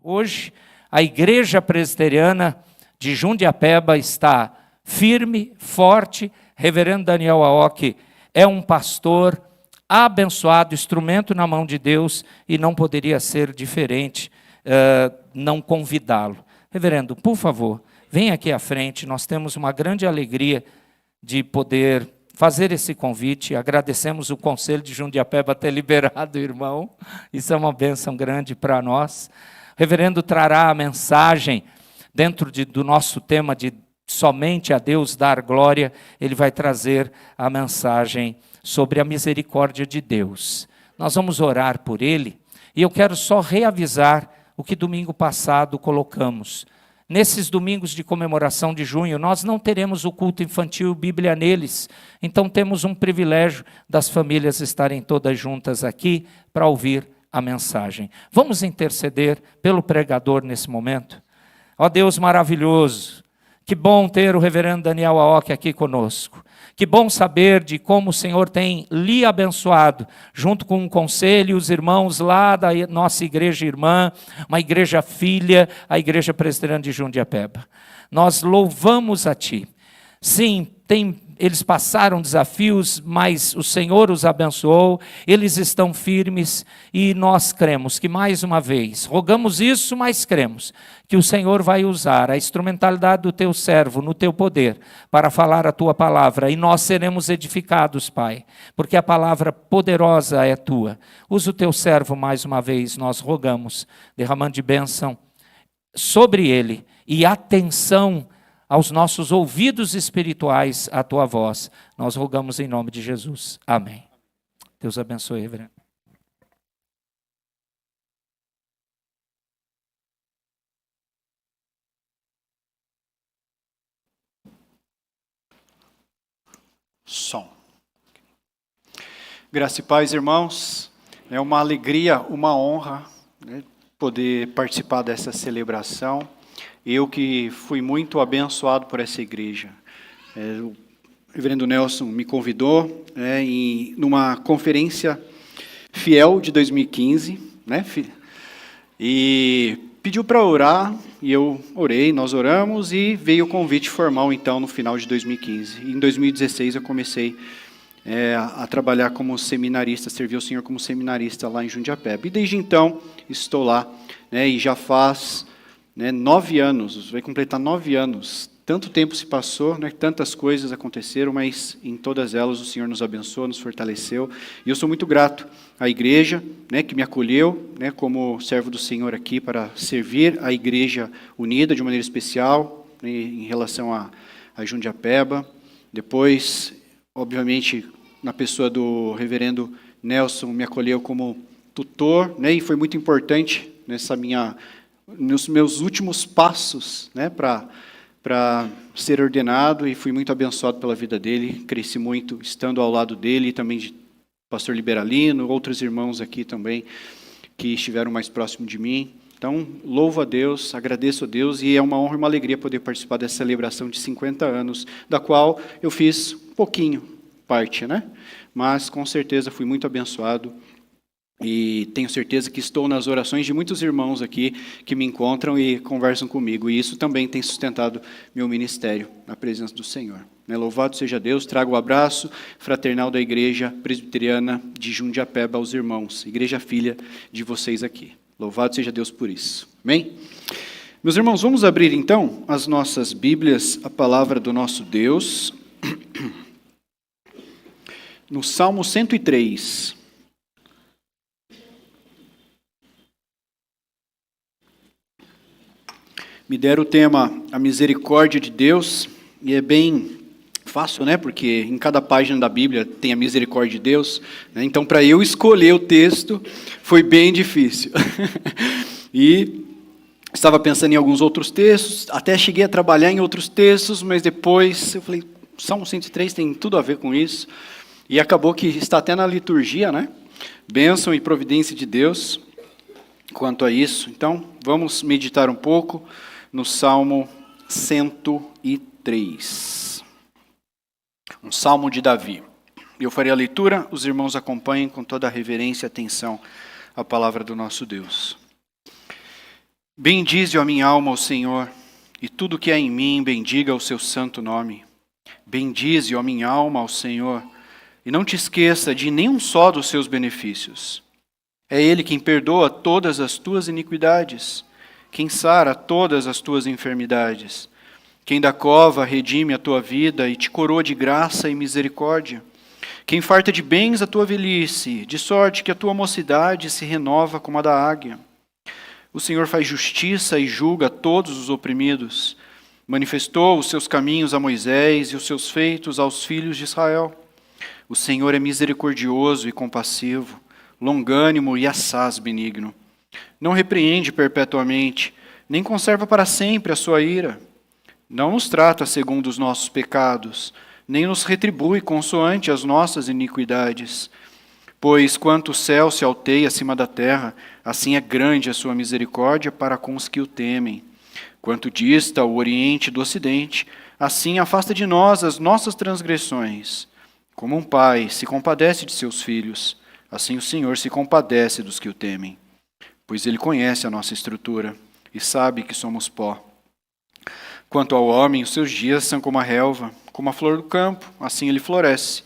Hoje, a Igreja Presbiteriana de Jundiapeba está firme, forte. Reverendo Daniel Aoki é um pastor abençoado, instrumento na mão de Deus, e não poderia ser diferente não convidá-lo. Reverendo, por favor, venha aqui à frente. Nós temos uma grande alegria de poder fazer esse convite. Agradecemos o Conselho de Jundiapeba ter liberado o irmão. Isso é uma bênção grande para nós. O reverendo trará a mensagem dentro do nosso tema de somente a Deus dar glória. Ele vai trazer a mensagem sobre a misericórdia de Deus. Nós vamos orar por ele, e eu quero só reavisar o que domingo passado colocamos. Nesses domingos de comemoração de junho, nós não teremos o culto infantil Bíblia neles, então temos um privilégio das famílias estarem todas juntas aqui para ouvir a mensagem. Vamos interceder pelo pregador nesse momento? Ó Deus maravilhoso, que bom ter o reverendo Daniel Aoki aqui conosco. Que bom saber de como o Senhor tem lhe abençoado, junto com o conselho e os irmãos lá da nossa igreja irmã, uma igreja filha, a Igreja Presbiteriana de Jundiapeba. Nós louvamos a Ti. Sim, eles passaram desafios, mas o Senhor os abençoou, eles estão firmes, e nós cremos que, mais uma vez, rogamos isso, mas cremos que o Senhor vai usar a instrumentalidade do Teu servo no Teu poder para falar a Tua palavra, e nós seremos edificados, Pai, porque a palavra poderosa é Tua. Usa o Teu servo mais uma vez, nós rogamos, derramando de bênção sobre ele, e atenção aos nossos ouvidos espirituais, a Tua voz. Nós rogamos em nome de Jesus. Amém. Deus abençoe, reverendo. Som. Graça e paz, irmãos. É uma alegria, uma honra, né, poder participar dessa celebração. Eu que fui muito abençoado por essa igreja. O reverendo Nelson me convidou numa conferência fiel de 2015, né, e pediu para orar, e eu orei, nós oramos, e veio o convite formal, então, no final de 2015. E em 2016 eu comecei a trabalhar como seminarista, servir o Senhor como seminarista lá em Jundiapeba. E desde então estou lá, né, e já faz 9 anos, vai completar 9 anos. Tanto tempo se passou, né, tantas coisas aconteceram, mas em todas elas o Senhor nos abençoou, nos fortaleceu. E eu sou muito grato à igreja, né, que me acolheu, né, como servo do Senhor aqui para servir a Igreja Unida de maneira especial, né, em relação a Jundiapeba. Depois, obviamente, na pessoa do reverendo Nelson, me acolheu como tutor, né, e foi muito importante nos meus últimos passos, né, para ser ordenado, e fui muito abençoado pela vida dele, cresci muito estando ao lado dele, e também de pastor Liberalino, outros irmãos aqui também, que estiveram mais próximo de mim. Então, louvo a Deus, agradeço a Deus, e é uma honra e uma alegria poder participar dessa celebração de 50 anos, da qual eu fiz um pouquinho parte, né? Mas, com certeza, fui muito abençoado. E tenho certeza que estou nas orações de muitos irmãos aqui que me encontram e conversam comigo. E isso também tem sustentado meu ministério na presença do Senhor. Louvado seja Deus. Trago o abraço fraternal da Igreja Presbiteriana de Jundiapeba aos irmãos. Igreja filha de vocês aqui. Louvado seja Deus por isso. Amém? Meus irmãos, vamos abrir então as nossas Bíblias, a palavra do nosso Deus. No Salmo 103. Me deram o tema A Misericórdia de Deus, e é bem fácil, né? Porque em cada página da Bíblia tem a misericórdia de Deus, né? Então, para eu escolher o texto, foi bem difícil. E estava pensando em alguns outros textos, até cheguei a trabalhar em outros textos, mas depois eu falei, Salmo 103 tem tudo a ver com isso, e acabou que está até na liturgia, né? Bênção e providência de Deus quanto a isso. Então, vamos meditar um pouco no Salmo 103. Um salmo de Davi. Eu farei a leitura, os irmãos acompanhem com toda a reverência e atenção a palavra do nosso Deus. Bendize, ó minha alma, ao Senhor, e tudo que é em mim, bendiga o seu santo nome. Bendize, ó minha alma, ao Senhor, e não te esqueça de nenhum só dos seus benefícios. É Ele quem perdoa todas as tuas iniquidades, quem sara todas as tuas enfermidades, quem da cova redime a tua vida e te coroa de graça e misericórdia, quem farta de bens a tua velhice, de sorte que a tua mocidade se renova como a da águia. O Senhor faz justiça e julga todos os oprimidos. Manifestou os seus caminhos a Moisés e os seus feitos aos filhos de Israel. O Senhor é misericordioso e compassivo, longânimo e assaz benigno. Não repreende perpetuamente, nem conserva para sempre a sua ira. Não nos trata segundo os nossos pecados, nem nos retribui consoante as nossas iniquidades. Pois quanto o céu se alteia acima da terra, assim é grande a sua misericórdia para com os que o temem. Quanto dista o oriente do ocidente, assim afasta de nós as nossas transgressões. Como um pai se compadece de seus filhos, assim o Senhor se compadece dos que o temem. Pois Ele conhece a nossa estrutura e sabe que somos pó. Quanto ao homem, os seus dias são como a relva, como a flor do campo, assim ele floresce.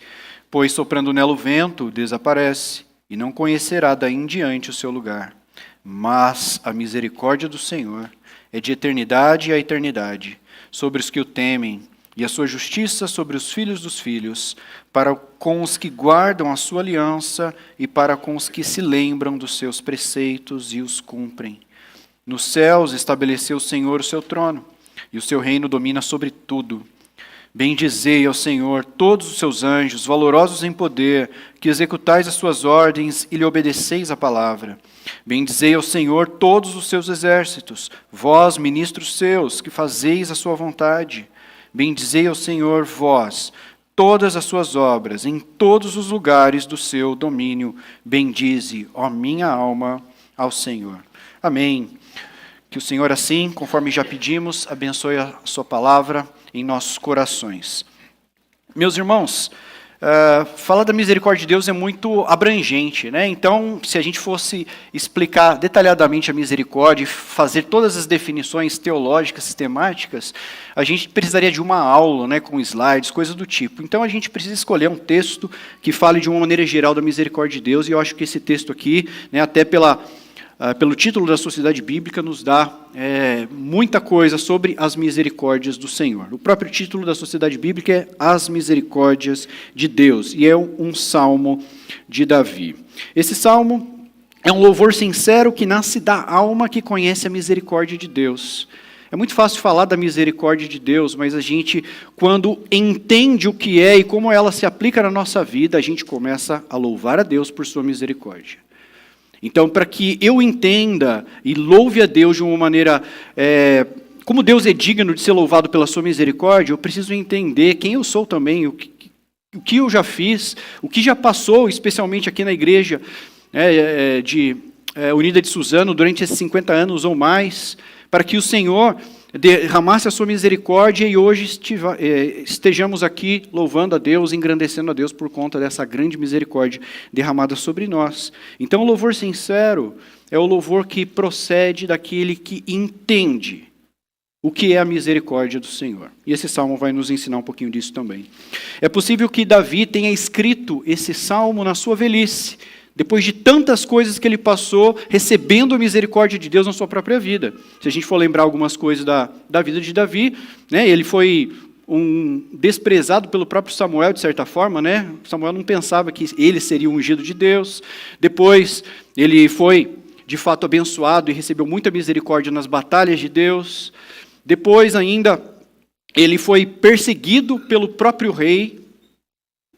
Pois soprando nela o vento, desaparece, e não conhecerá daí em diante o seu lugar. Mas a misericórdia do Senhor é de eternidade a eternidade, sobre os que o temem, e a sua justiça sobre os filhos dos filhos, para com os que guardam a sua aliança e para com os que se lembram dos seus preceitos e os cumprem. Nos céus estabeleceu o Senhor o seu trono, e o seu reino domina sobre tudo. Bendizei ao Senhor todos os seus anjos, valorosos em poder, que executais as suas ordens e lhe obedeceis a palavra. Bendizei ao Senhor todos os seus exércitos, vós, ministros seus, que fazeis a sua vontade. Bendizei ao Senhor, vós, todas as suas obras, em todos os lugares do seu domínio. Bendize, ó minha alma, ao Senhor. Amém. Que o Senhor, assim, conforme já pedimos, abençoe a sua palavra em nossos corações. Meus irmãos, falar da misericórdia de Deus é muito abrangente, né? Então, se a gente fosse explicar detalhadamente a misericórdia e fazer todas as definições teológicas, sistemáticas, a gente precisaria de uma aula, né, com slides, coisas do tipo. Então, a gente precisa escolher um texto que fale de uma maneira geral da misericórdia de Deus, e eu acho que esse texto aqui, né, até pelo título da Sociedade Bíblica, nos dá muita coisa sobre as misericórdias do Senhor. O próprio título da Sociedade Bíblica é As Misericórdias de Deus, e é um salmo de Davi. Esse salmo é um louvor sincero que nasce da alma que conhece a misericórdia de Deus. É muito fácil falar da misericórdia de Deus, mas a gente, quando entende o que é e como ela se aplica na nossa vida, a gente começa a louvar a Deus por sua misericórdia. Então, para que eu entenda e louve a Deus de uma maneira, como Deus é digno de ser louvado pela sua misericórdia, eu preciso entender quem eu sou também, o que eu já fiz, o que já passou, especialmente aqui na igreja Unida de Suzano, durante esses 50 anos ou mais, para que o Senhor derramasse a sua misericórdia e hoje estejamos aqui louvando a Deus, engrandecendo a Deus por conta dessa grande misericórdia derramada sobre nós. Então, o louvor sincero é o louvor que procede daquele que entende o que é a misericórdia do Senhor. E esse salmo vai nos ensinar um pouquinho disso também. É possível que Davi tenha escrito esse salmo na sua velhice, depois de tantas coisas que ele passou, recebendo a misericórdia de Deus na sua própria vida. Se a gente for lembrar algumas coisas da vida de Davi, né, ele foi desprezado pelo próprio Samuel, de certa forma, né? Samuel não pensava que ele seria o ungido de Deus. Depois, ele foi, de fato, abençoado e recebeu muita misericórdia nas batalhas de Deus. Depois, ainda, ele foi perseguido pelo próprio rei.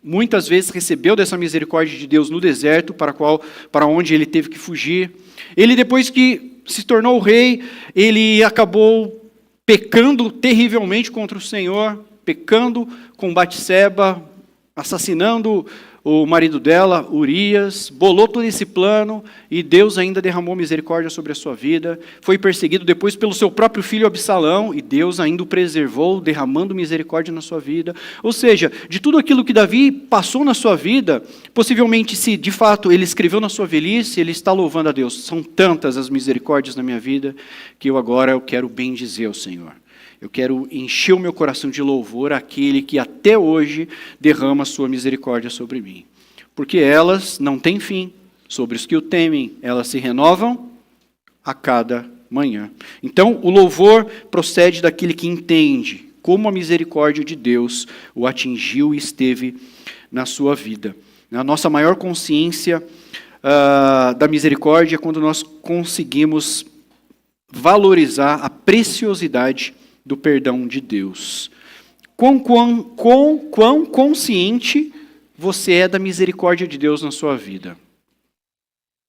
Muitas vezes recebeu dessa misericórdia de Deus no deserto, para onde ele teve que fugir. Ele, depois que se tornou rei, ele acabou pecando terrivelmente contra o Senhor, pecando com Batseba, assassinando o marido dela, Urias, bolou todo esse plano e Deus ainda derramou misericórdia sobre a sua vida. Foi perseguido depois pelo seu próprio filho Absalão e Deus ainda o preservou, derramando misericórdia na sua vida. Ou seja, de tudo aquilo que Davi passou na sua vida, possivelmente se de fato ele escreveu na sua velhice, ele está louvando a Deus. São tantas as misericórdias na minha vida que eu quero bendizer o Senhor. Eu quero encher o meu coração de louvor àquele que até hoje derrama a sua misericórdia sobre mim. Porque elas não têm fim. Sobre os que o temem, elas se renovam a cada manhã. Então, o louvor procede daquele que entende como a misericórdia de Deus o atingiu e esteve na sua vida. A nossa maior consciência da misericórdia é quando nós conseguimos valorizar a preciosidade do perdão de Deus. Quão consciente você é da misericórdia de Deus na sua vida?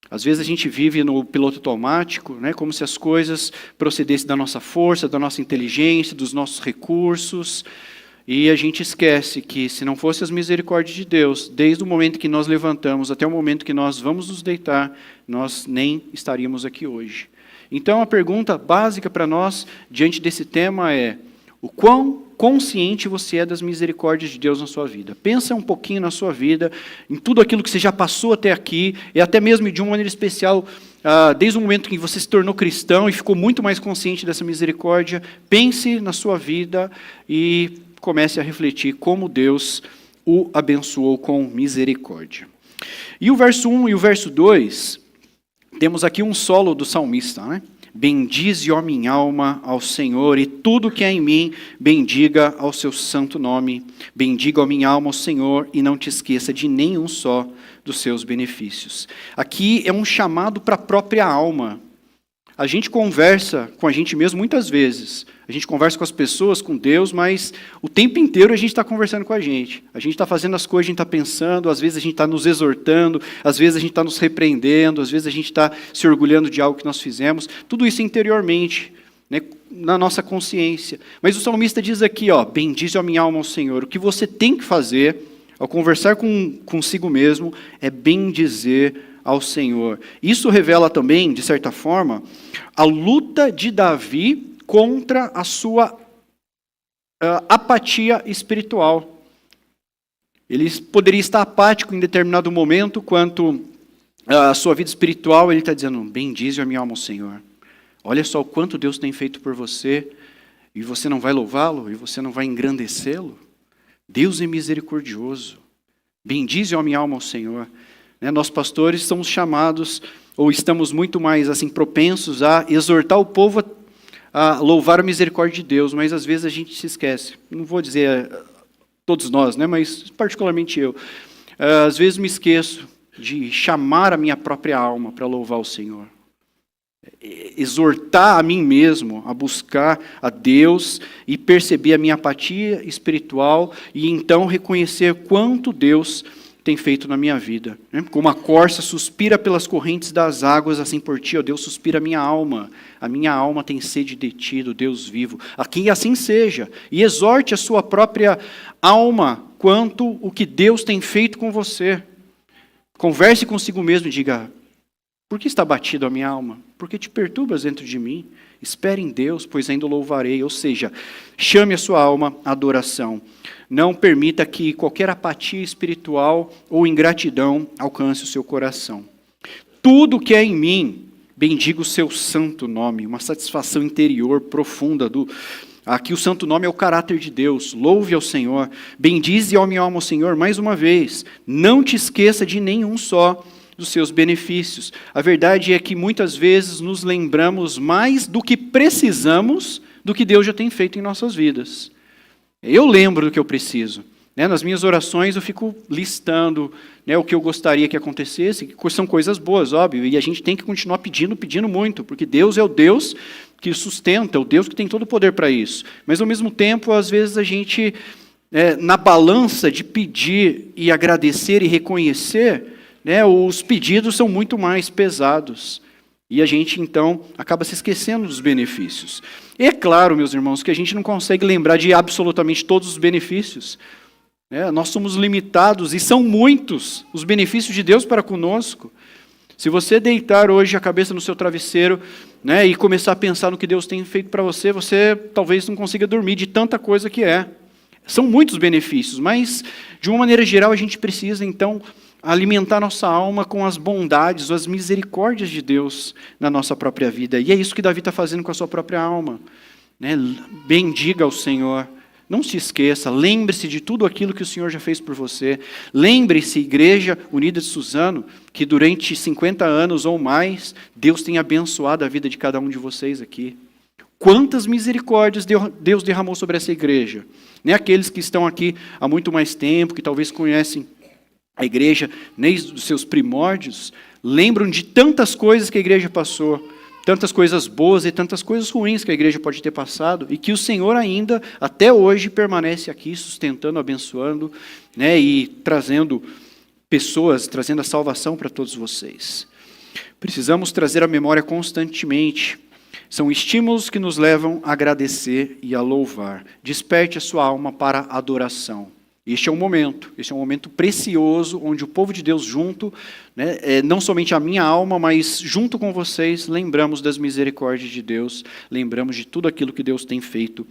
Às vezes a gente vive no piloto automático, né, como se as coisas procedessem da nossa força, da nossa inteligência, dos nossos recursos, e a gente esquece que se não fosse as misericórdias de Deus, desde o momento que nós levantamos até o momento que nós vamos nos deitar, nós nem estaríamos aqui hoje. Então, a pergunta básica para nós, diante desse tema, é: o quão consciente você é das misericórdias de Deus na sua vida? Pensa um pouquinho na sua vida, em tudo aquilo que você já passou até aqui, e até mesmo de uma maneira especial, desde o momento que você se tornou cristão e ficou muito mais consciente dessa misericórdia. Pense na sua vida e comece a refletir como Deus o abençoou com misericórdia. E o verso 1 e o verso 2... temos aqui um solo do salmista, né? Bendize, ó minha alma, ao Senhor, e tudo que há em mim, bendiga ao seu santo nome. Bendiga, ó minha alma, ao Senhor, e não te esqueça de nenhum só dos seus benefícios. Aqui é um chamado para a própria alma. A gente conversa com a gente mesmo muitas vezes. A gente conversa com as pessoas, com Deus, mas o tempo inteiro a gente está conversando com a gente. A gente está fazendo as coisas, a gente está pensando, às vezes a gente está nos exortando, às vezes a gente está nos repreendendo, às vezes a gente está se orgulhando de algo que nós fizemos. Tudo isso interiormente, né, na nossa consciência. Mas o salmista diz aqui, ó, bendize a minha alma ao Senhor. O que você tem que fazer, ao conversar consigo mesmo, é bendizer ao Senhor. Isso revela também, de certa forma, a luta de Davi contra a sua apatia espiritual. Ele poderia estar apático em determinado momento, quanto à sua vida espiritual, ele está dizendo, bendize a minha alma ao Senhor. Olha só o quanto Deus tem feito por você, e você não vai louvá-lo, e você não vai engrandecê-lo. Deus é misericordioso. Bendize a minha alma ao Senhor. Nós pastores somos chamados, ou estamos muito mais assim propensos a exortar o povo a louvar a misericórdia de Deus, mas às vezes a gente se esquece. Não vou dizer todos nós, né, mas particularmente eu. Às vezes me esqueço de chamar a minha própria alma para louvar o Senhor. Exortar a mim mesmo a buscar a Deus e perceber a minha apatia espiritual e então reconhecer quanto Deus tem feito na minha vida. Como a corça suspira pelas correntes das águas, assim por ti, ó Deus, suspira a minha alma tem sede de ti, do Deus vivo. Aqui assim seja, e exorte a sua própria alma quanto o que Deus tem feito com você. Converse consigo mesmo e diga, por que está batido a minha alma? Por que te perturbas dentro de mim? Espere em Deus, pois ainda o louvarei. Ou seja, chame a sua alma à adoração. Não permita que qualquer apatia espiritual ou ingratidão alcance o seu coração. Tudo que é em mim, bendiga o seu santo nome. Uma satisfação interior profunda. Aqui o santo nome é o caráter de Deus. Louve ao Senhor. Bendize a minha alma ao Senhor mais uma vez. Não te esqueça de nenhum só dos seus benefícios. A verdade é que muitas vezes nos lembramos mais do que precisamos do que Deus já tem feito em nossas vidas. Eu lembro do que eu preciso. Nas minhas orações eu fico listando o que eu gostaria que acontecesse, que são coisas boas, óbvio, e a gente tem que continuar pedindo muito, porque Deus é o Deus que sustenta, o Deus que tem todo o poder para isso. Mas ao mesmo tempo, às vezes a gente, na balança de pedir e agradecer e reconhecer, os pedidos são muito mais pesados. E a gente, então, acaba se esquecendo dos benefícios. E é claro, meus irmãos, que a gente não consegue lembrar de absolutamente todos os benefícios. né? Nós somos limitados e são muitos os benefícios de Deus para conosco. Se você deitar hoje a cabeça no seu travesseiro, né, e começar a pensar no que Deus tem feito para você, você talvez não consiga dormir de tanta coisa que é. São muitos benefícios, mas de uma maneira geral a gente precisa então alimentar nossa alma com as bondades, as misericórdias de Deus na nossa própria vida. E é isso que Davi está fazendo com a sua própria alma, né? Bendiga ao Senhor. Não se esqueça, lembre-se de tudo aquilo que o Senhor já fez por você. Lembre-se, Igreja Unida de Suzano, que durante 50 anos ou mais, Deus tem abençoado a vida de cada um de vocês aqui. Quantas misericórdias Deus derramou sobre essa igreja. Nem aqueles que estão aqui há muito mais tempo, que talvez conhecem a igreja desde os seus primórdios, lembram de tantas coisas que a igreja passou, tantas coisas boas e tantas coisas ruins que a igreja pode ter passado, e que o Senhor ainda, até hoje, permanece aqui, sustentando, abençoando, né, e trazendo pessoas, trazendo a salvação para todos vocês. Precisamos trazer a memória constantemente. São estímulos que nos levam a agradecer e a louvar. Desperte a sua alma para a adoração. Este é um momento precioso, onde o povo de Deus junto, né, não somente a minha alma, mas junto com vocês, lembramos das misericórdias de Deus, lembramos de tudo aquilo que Deus tem feito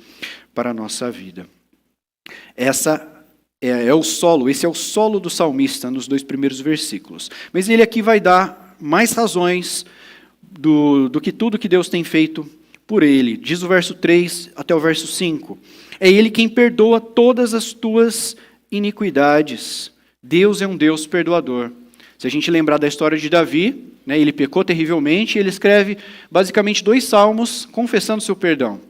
para a nossa vida. Esse é o solo do salmista nos 2 primeiros versículos. Mas ele aqui vai dar mais razões do que tudo que Deus tem feito por ele. Diz o verso 3 até o verso 5. É Ele quem perdoa todas as tuas iniquidades. Deus é um Deus perdoador. Se a gente lembrar da história de Davi, né, ele pecou terrivelmente, e ele escreve basicamente 2 salmos confessando seu perdão.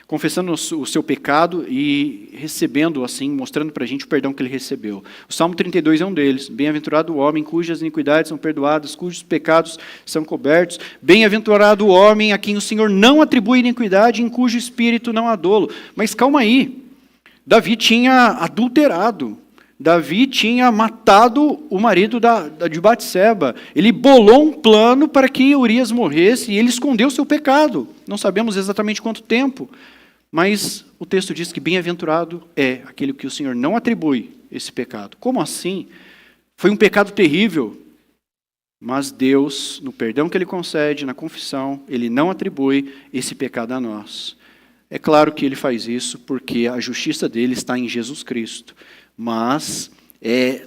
Confessando o seu pecado e recebendo, assim, mostrando para a gente o perdão que ele recebeu. O Salmo 32 é um deles. Bem-aventurado o homem cujas iniquidades são perdoadas, cujos pecados são cobertos. Bem-aventurado o homem a quem o Senhor não atribui iniquidade, em cujo espírito não há dolo. Mas calma aí, Davi tinha adulterado. Davi tinha matado o marido de Batseba. Ele bolou um plano para que Urias morresse e ele escondeu seu pecado. Não sabemos exatamente quanto tempo. Mas o texto diz que bem-aventurado é aquele que o Senhor não atribui esse pecado. Como assim? Foi um pecado terrível. Mas Deus, no perdão que Ele concede, na confissão, Ele não atribui esse pecado a nós. É claro que Ele faz isso porque a justiça dele está em Jesus Cristo. Mas é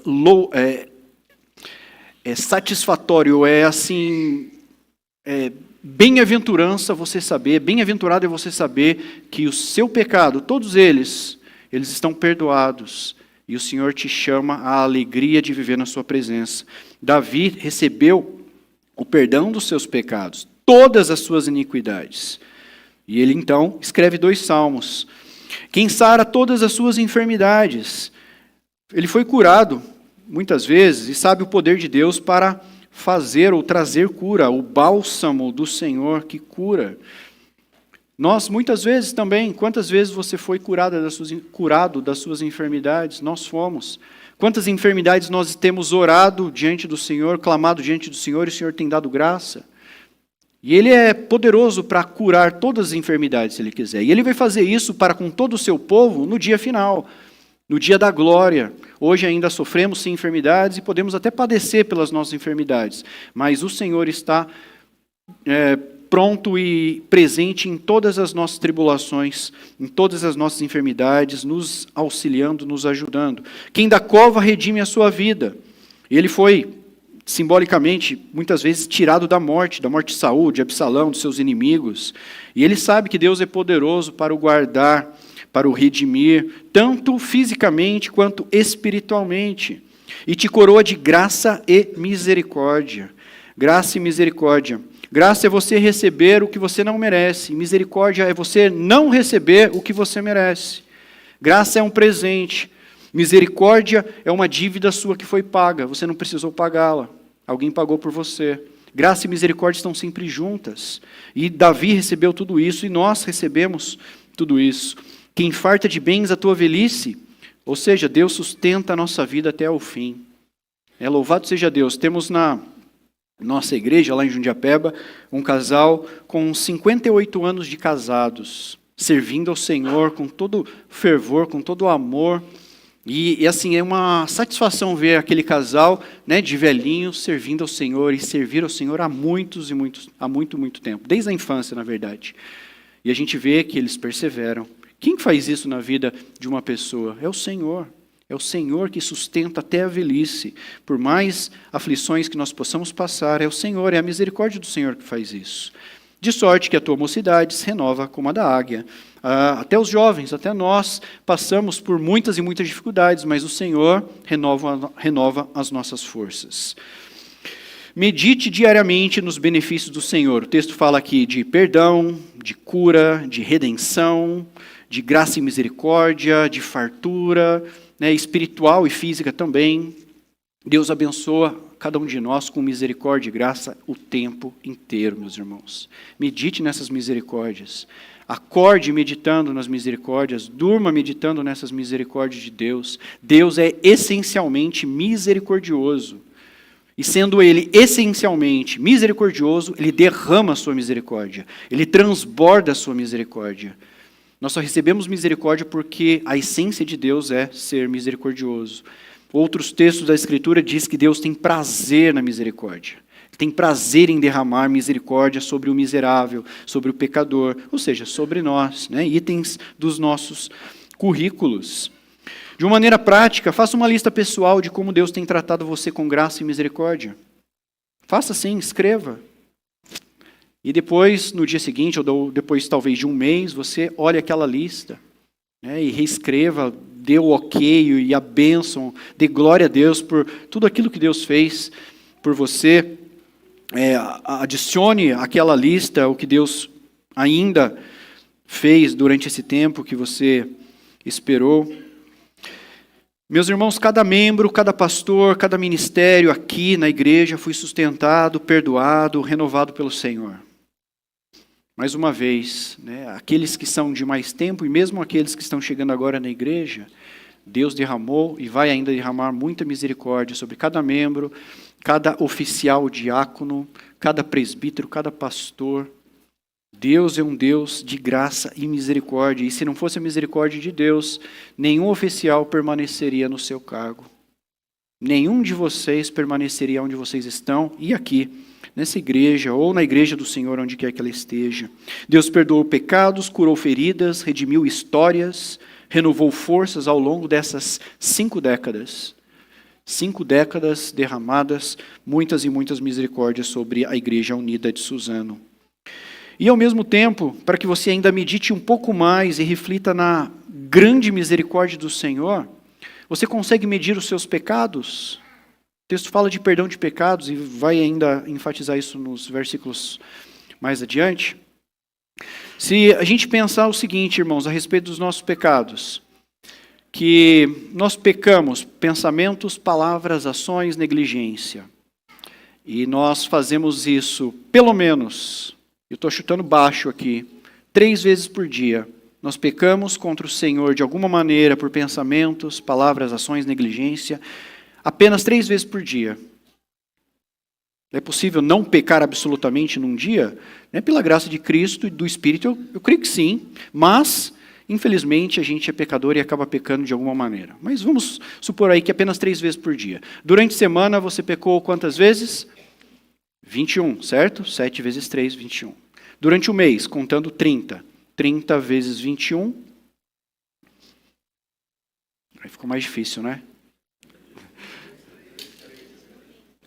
satisfatório, bem-aventurança você saber, bem-aventurado é você saber que o seu pecado, todos eles estão perdoados. E o Senhor te chama à alegria de viver na sua presença. Davi recebeu o perdão dos seus pecados, todas as suas iniquidades. E ele então escreve 2 salmos. Quem sara todas as suas enfermidades. Ele foi curado muitas vezes e sabe o poder de Deus para fazer ou trazer cura, o bálsamo do Senhor que cura. Nós, muitas vezes também, quantas vezes você foi curado das suas enfermidades? Nós fomos. Quantas enfermidades nós temos orado diante do Senhor, clamado diante do Senhor, e o Senhor tem dado graça? E Ele é poderoso para curar todas as enfermidades, se Ele quiser. E Ele vai fazer isso para com todo o seu povo no dia final, no dia da glória. Hoje ainda sofremos sim enfermidades e podemos até padecer pelas nossas enfermidades, mas o Senhor está pronto e presente em todas as nossas tribulações, em todas as nossas enfermidades, nos auxiliando, nos ajudando. Quem da cova redime a sua vida. Ele foi, simbolicamente, muitas vezes tirado da morte de Saul, de Absalão, dos seus inimigos. E ele sabe que Deus é poderoso para o guardar, para o redimir, tanto fisicamente quanto espiritualmente. E te coroa de graça e misericórdia. Graça e misericórdia. Graça é você receber o que você não merece. Misericórdia é você não receber o que você merece. Graça é um presente. Misericórdia é uma dívida sua que foi paga. Você não precisou pagá-la. Alguém pagou por você. Graça e misericórdia estão sempre juntas. E Davi recebeu tudo isso e nós recebemos tudo isso. Quem farta de bens a tua velhice, ou seja, Deus sustenta a nossa vida até o fim. Louvado seja Deus. Temos na nossa igreja, lá em Jundiapeba, um casal com 58 anos de casados, servindo ao Senhor com todo fervor, com todo amor. E assim, é uma satisfação ver aquele casal, né, de velhinhos servindo ao Senhor e servir ao Senhor há muito tempo, desde a infância, na verdade. E a gente vê que eles perseveram. Quem faz isso na vida de uma pessoa? É o Senhor. É o Senhor que sustenta até a velhice. Por mais aflições que nós possamos passar, é o Senhor, é a misericórdia do Senhor que faz isso. De sorte que a tua mocidade se renova como a da águia. Até os jovens, até nós, passamos por muitas e muitas dificuldades, mas o Senhor renova as nossas forças. Medite diariamente nos benefícios do Senhor. O texto fala aqui de perdão, de cura, de redenção, de graça e misericórdia, de fartura, né, espiritual e física também. Deus abençoa cada um de nós com misericórdia e graça o tempo inteiro, meus irmãos. Medite nessas misericórdias. Acorde meditando nas misericórdias, durma meditando nessas misericórdias de Deus. Deus é essencialmente misericordioso. E sendo Ele essencialmente misericordioso, Ele derrama a sua misericórdia. Ele transborda a sua misericórdia. Nós só recebemos misericórdia porque a essência de Deus é ser misericordioso. Outros textos da Escritura diz que Deus tem prazer na misericórdia. Tem prazer em derramar misericórdia sobre o miserável, sobre o pecador, ou seja, sobre nós, né? Itens dos nossos currículos. De uma maneira prática, faça uma lista pessoal de como Deus tem tratado você com graça e misericórdia. Faça assim, escreva. E depois, no dia seguinte, ou depois talvez de um mês, você olhe aquela lista, né, e reescreva, dê o ok e a bênção, dê glória a Deus por tudo aquilo que Deus fez por você. Adicione àquela lista o que Deus ainda fez durante esse tempo que você esperou. Meus irmãos, cada membro, cada pastor, cada ministério aqui na igreja foi sustentado, perdoado, renovado pelo Senhor. Mais uma vez, né, aqueles que são de mais tempo e mesmo aqueles que estão chegando agora na igreja, Deus derramou e vai ainda derramar muita misericórdia sobre cada membro, cada oficial diácono, cada presbítero, cada pastor. Deus é um Deus de graça e misericórdia. E se não fosse a misericórdia de Deus, nenhum oficial permaneceria no seu cargo. Nenhum de vocês permaneceria onde vocês estão e aqui, nessa igreja ou na igreja do Senhor, onde quer que ela esteja. Deus perdoou pecados, curou feridas, redimiu histórias, renovou forças ao longo dessas 5 décadas. 5 décadas derramadas, muitas e muitas misericórdias sobre a Igreja Unida de Suzano. E ao mesmo tempo, para que você ainda medite um pouco mais e reflita na grande misericórdia do Senhor, você consegue medir os seus pecados? O texto fala de perdão de pecados e vai ainda enfatizar isso nos versículos mais adiante. Se a gente pensar o seguinte, irmãos, a respeito dos nossos pecados, que nós pecamos pensamentos, palavras, ações, negligência. E nós fazemos isso, pelo menos, eu estou chutando baixo aqui, 3 vezes por dia. Nós pecamos contra o Senhor de alguma maneira por pensamentos, palavras, ações, negligência, apenas 3 vezes por dia. É possível não pecar absolutamente num dia? Né? Pela graça de Cristo e do Espírito, eu creio que sim, mas infelizmente a gente é pecador e acaba pecando de alguma maneira. Mas vamos supor aí que apenas 3 vezes por dia. Durante a semana você pecou quantas vezes? 21, certo? 7 vezes 3, 21. Durante o mês, contando 30. 30 vezes 21. Aí ficou mais difícil, né?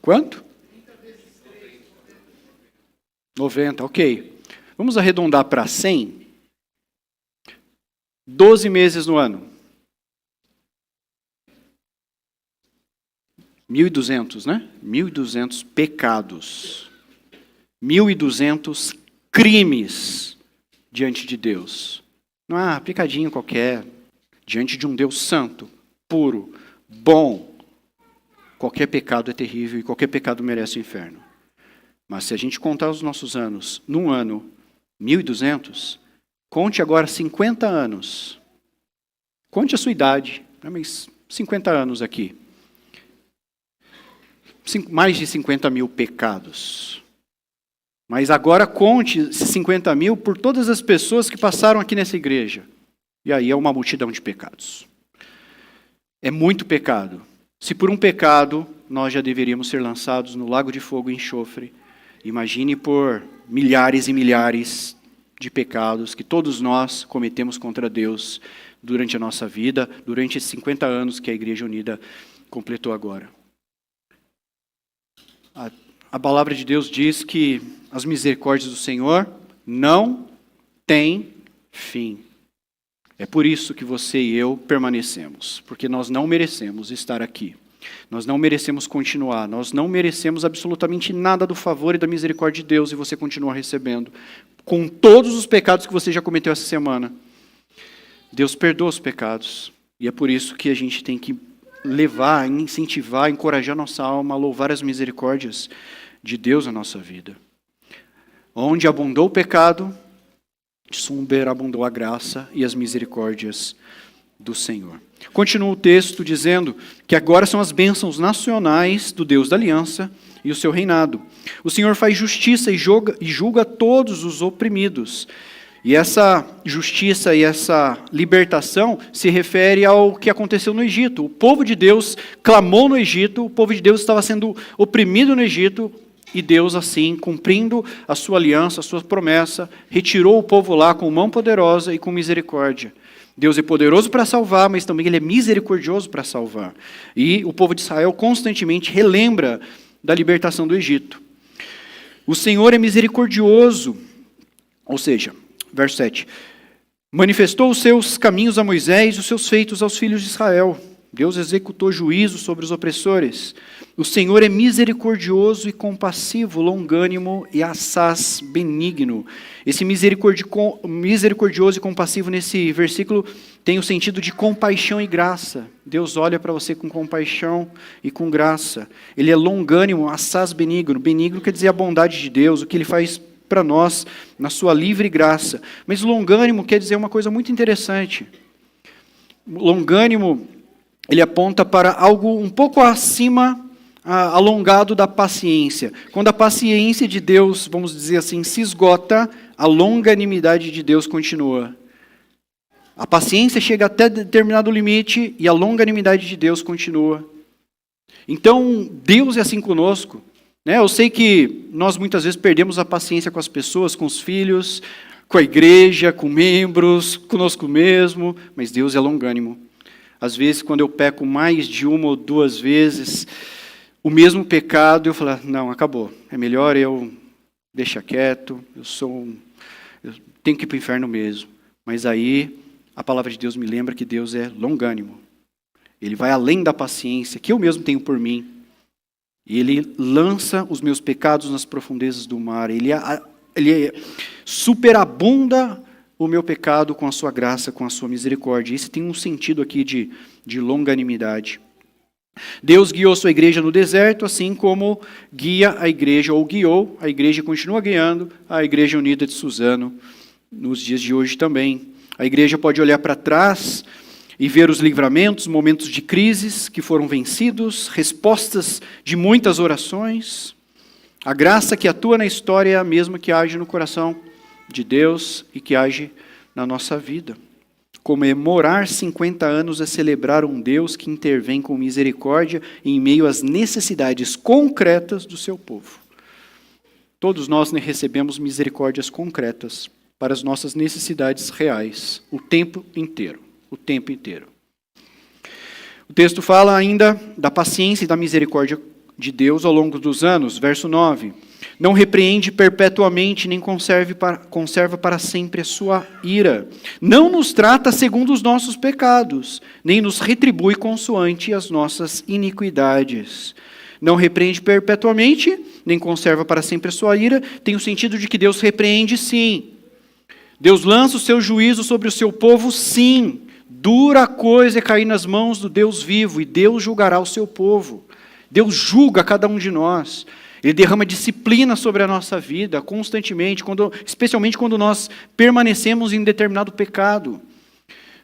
Quanto? 90, ok. Vamos arredondar para 100. 12 meses no ano. 1.200, né? 1.200 pecados. 1.200 crimes diante de Deus. Não é pecadinho qualquer. Diante de um Deus santo, puro, bom. Qualquer pecado é terrível e qualquer pecado merece o inferno. Mas se a gente contar os nossos anos, num ano, 1.200, conte agora 50 anos. Conte a sua idade, mas 50 anos aqui. Mais de 50 mil pecados. Mas agora conte esses 50 mil por todas as pessoas que passaram aqui nessa igreja. E aí é uma multidão de pecados. é muito pecado. Se por um pecado nós já deveríamos ser lançados no lago de fogo e enxofre, imagine por milhares e milhares de pecados que todos nós cometemos contra Deus durante a nossa vida, durante esses 50 anos que a Igreja Unida completou agora. A palavra de Deus diz que as misericórdias do Senhor não têm fim. É por isso que você e eu permanecemos, porque nós não merecemos estar aqui. Nós não merecemos continuar, nós não merecemos absolutamente nada do favor e da misericórdia de Deus, e você continua recebendo, com todos os pecados que você já cometeu essa semana. Deus perdoa os pecados, e é por isso que a gente tem que levar, incentivar, encorajar nossa alma a louvar as misericórdias de Deus na nossa vida. Onde abundou o pecado, superabundou a graça e as misericórdias do Senhor. Continua o texto dizendo que agora são as bênçãos nacionais do Deus da aliança e o seu reinado. O Senhor faz justiça e julga todos os oprimidos. E essa justiça e essa libertação se refere ao que aconteceu no Egito. O povo de Deus clamou no Egito, o povo de Deus estava sendo oprimido no Egito, e Deus, assim, cumprindo a sua aliança, a sua promessa, retirou o povo lá com mão poderosa e com misericórdia. Deus é poderoso para salvar, mas também Ele é misericordioso para salvar. E o povo de Israel constantemente relembra da libertação do Egito. O Senhor é misericordioso, ou seja, verso 7, manifestou os seus caminhos a Moisés e os seus feitos aos filhos de Israel. Deus executou juízo sobre os opressores. O Senhor é misericordioso e compassivo, longânimo e assaz benigno. Esse misericordioso e compassivo nesse versículo tem o sentido de compaixão e graça. Deus olha para você com compaixão e com graça. Ele é longânimo, assaz benigno. Benigno quer dizer a bondade de Deus, o que Ele faz para nós na sua livre graça. Mas longânimo quer dizer uma coisa muito interessante. Longânimo, ele aponta para algo um pouco acima, alongado da paciência. Quando a paciência de Deus, vamos dizer assim, se esgota, a longanimidade de Deus continua. A paciência chega até determinado limite e a longanimidade de Deus continua. Então, Deus é assim conosco. Eu sei que nós muitas vezes perdemos a paciência com as pessoas, com os filhos, com a igreja, com membros, conosco mesmo, mas Deus é longânimo. Às vezes, quando eu peco mais de uma ou duas vezes o mesmo pecado, eu falo, não, acabou. É melhor eu deixar quieto, eu tenho que ir para o inferno mesmo. Mas aí, a palavra de Deus me lembra que Deus é longânimo. Ele vai além da paciência que eu mesmo tenho por mim. E Ele lança os meus pecados nas profundezas do mar. Ele superabunda o meu pecado com a sua graça, com a sua misericórdia. Isso tem um sentido aqui de longanimidade. Deus guiou sua igreja no deserto, assim como guia a igreja, ou guiou, a igreja continua guiando a Igreja Unida de Suzano nos dias de hoje também. A igreja pode olhar para trás e ver os livramentos, momentos de crises que foram vencidos, respostas de muitas orações. A graça que atua na história é a mesma que age no coração de Deus e que age na nossa vida. Comemorar 50 anos é celebrar um Deus que intervém com misericórdia em meio às necessidades concretas do seu povo. Todos nós recebemos misericórdias concretas para as nossas necessidades reais, o tempo inteiro. O tempo inteiro. O texto fala ainda da paciência e da misericórdia de Deus ao longo dos anos. Verso 9. Não repreende perpetuamente, nem conserva para sempre a sua ira. Não nos trata segundo os nossos pecados, nem nos retribui consoante as nossas iniquidades. Não repreende perpetuamente, nem conserva para sempre a sua ira, tem o sentido de que Deus repreende sim. Deus lança o seu juízo sobre o seu povo sim. Dura coisa é cair nas mãos do Deus vivo, e Deus julgará o seu povo. Deus julga cada um de nós. Ele derrama disciplina sobre a nossa vida constantemente, especialmente quando nós permanecemos em determinado pecado.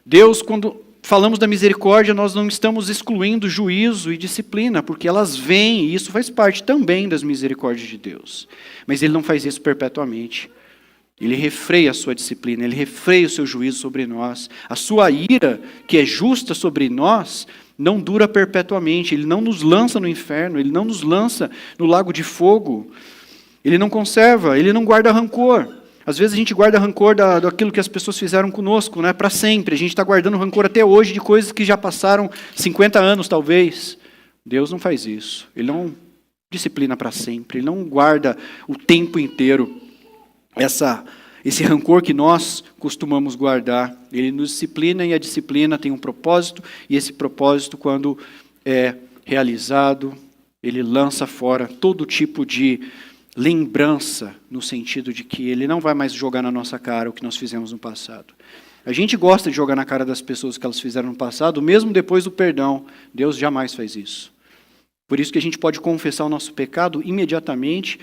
Deus, quando falamos da misericórdia, nós não estamos excluindo juízo e disciplina, porque elas vêm, e isso faz parte também das misericórdias de Deus. Mas Ele não faz isso perpetuamente. Ele refreia a sua disciplina, Ele refreia o seu juízo sobre nós. A sua ira, que é justa sobre nós, não dura perpetuamente, Ele não nos lança no inferno, Ele não nos lança no lago de fogo, Ele não conserva, Ele não guarda rancor. Às vezes a gente guarda rancor daquilo que as pessoas fizeram conosco, né, para sempre. A gente está guardando rancor até hoje de coisas que já passaram 50 anos, talvez. Deus não faz isso. Ele não disciplina para sempre. Ele não guarda o tempo inteiro esse rancor que nós costumamos guardar. Ele nos disciplina e a disciplina tem um propósito. E esse propósito, quando é realizado, Ele lança fora todo tipo de lembrança, no sentido de que Ele não vai mais jogar na nossa cara o que nós fizemos no passado. A gente gosta de jogar na cara das pessoas o que elas fizeram no passado, mesmo depois do perdão. Deus jamais faz isso. Por isso que a gente pode confessar o nosso pecado imediatamente,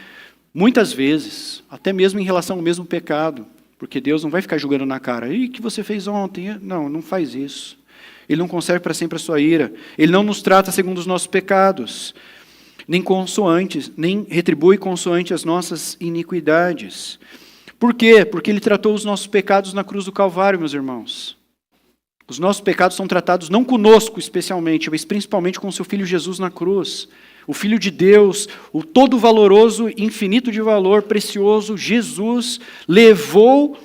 muitas vezes, até mesmo em relação ao mesmo pecado, porque Deus não vai ficar jogando na cara. E o que você fez ontem? Não, não faz isso. Ele não conserva para sempre a sua ira. Ele não nos trata segundo os nossos pecados, nem retribui consoante as nossas iniquidades. Por quê? Porque Ele tratou os nossos pecados na cruz do Calvário, meus irmãos. Os nossos pecados são tratados não conosco especialmente, mas principalmente com o seu Filho Jesus na cruz. O Filho de Deus, o todo valoroso, infinito de valor, precioso, Jesus, levou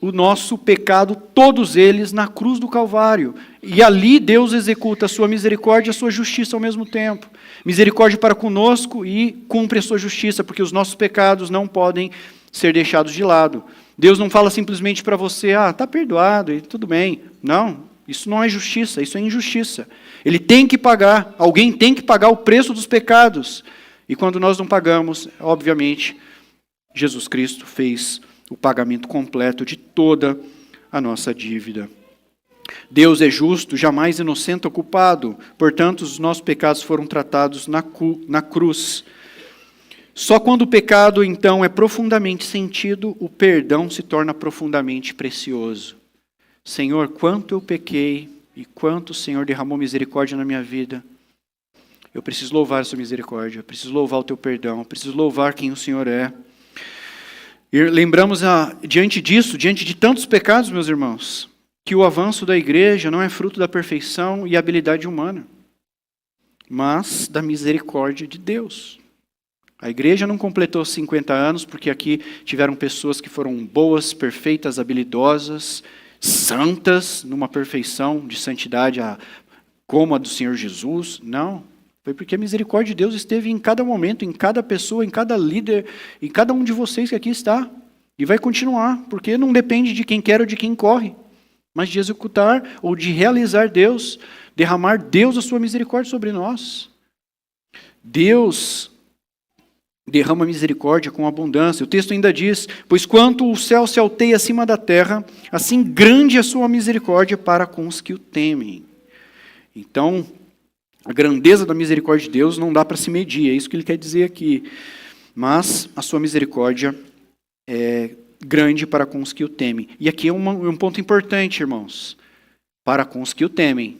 o nosso pecado, todos eles, na cruz do Calvário. E ali Deus executa a sua misericórdia e a sua justiça ao mesmo tempo. Misericórdia para conosco e cumpre a sua justiça, porque os nossos pecados não podem ser deixados de lado. Deus não fala simplesmente para você, está perdoado, e tudo bem. Não, isso não é justiça, isso é injustiça. Ele tem que pagar, alguém tem que pagar o preço dos pecados. E quando nós não pagamos, obviamente, Jesus Cristo fez o pagamento completo de toda a nossa dívida. Deus é justo, jamais inocente ou culpado. Portanto, os nossos pecados foram tratados na cruz. Só quando o pecado, então, é profundamente sentido, o perdão se torna profundamente precioso. Senhor, quanto eu pequei e quanto o Senhor derramou misericórdia na minha vida. Eu preciso louvar a sua misericórdia, eu preciso louvar o teu perdão, eu preciso louvar quem o Senhor é. E lembramos, diante disso, diante de tantos pecados, meus irmãos, que o avanço da igreja não é fruto da perfeição e habilidade humana, mas da misericórdia de Deus. A igreja não completou 50 anos porque aqui tiveram pessoas que foram boas, perfeitas, habilidosas, santas, numa perfeição de santidade como a do Senhor Jesus. Não, foi porque a misericórdia de Deus esteve em cada momento, em cada pessoa, em cada líder, em cada um de vocês que aqui está. E vai continuar, porque não depende de quem quer ou de quem corre, mas de executar ou de realizar Deus, derramar Deus a sua misericórdia sobre nós. Deus derrama misericórdia com abundância. O texto ainda diz, pois quanto o céu se alteia acima da terra, assim grande é a sua misericórdia para com os que o temem. Então, a grandeza da misericórdia de Deus não dá para se medir, é isso que ele quer dizer aqui. Mas a sua misericórdia é grande para com os que o temem. E aqui é um ponto importante, irmãos. Para com os que o temem.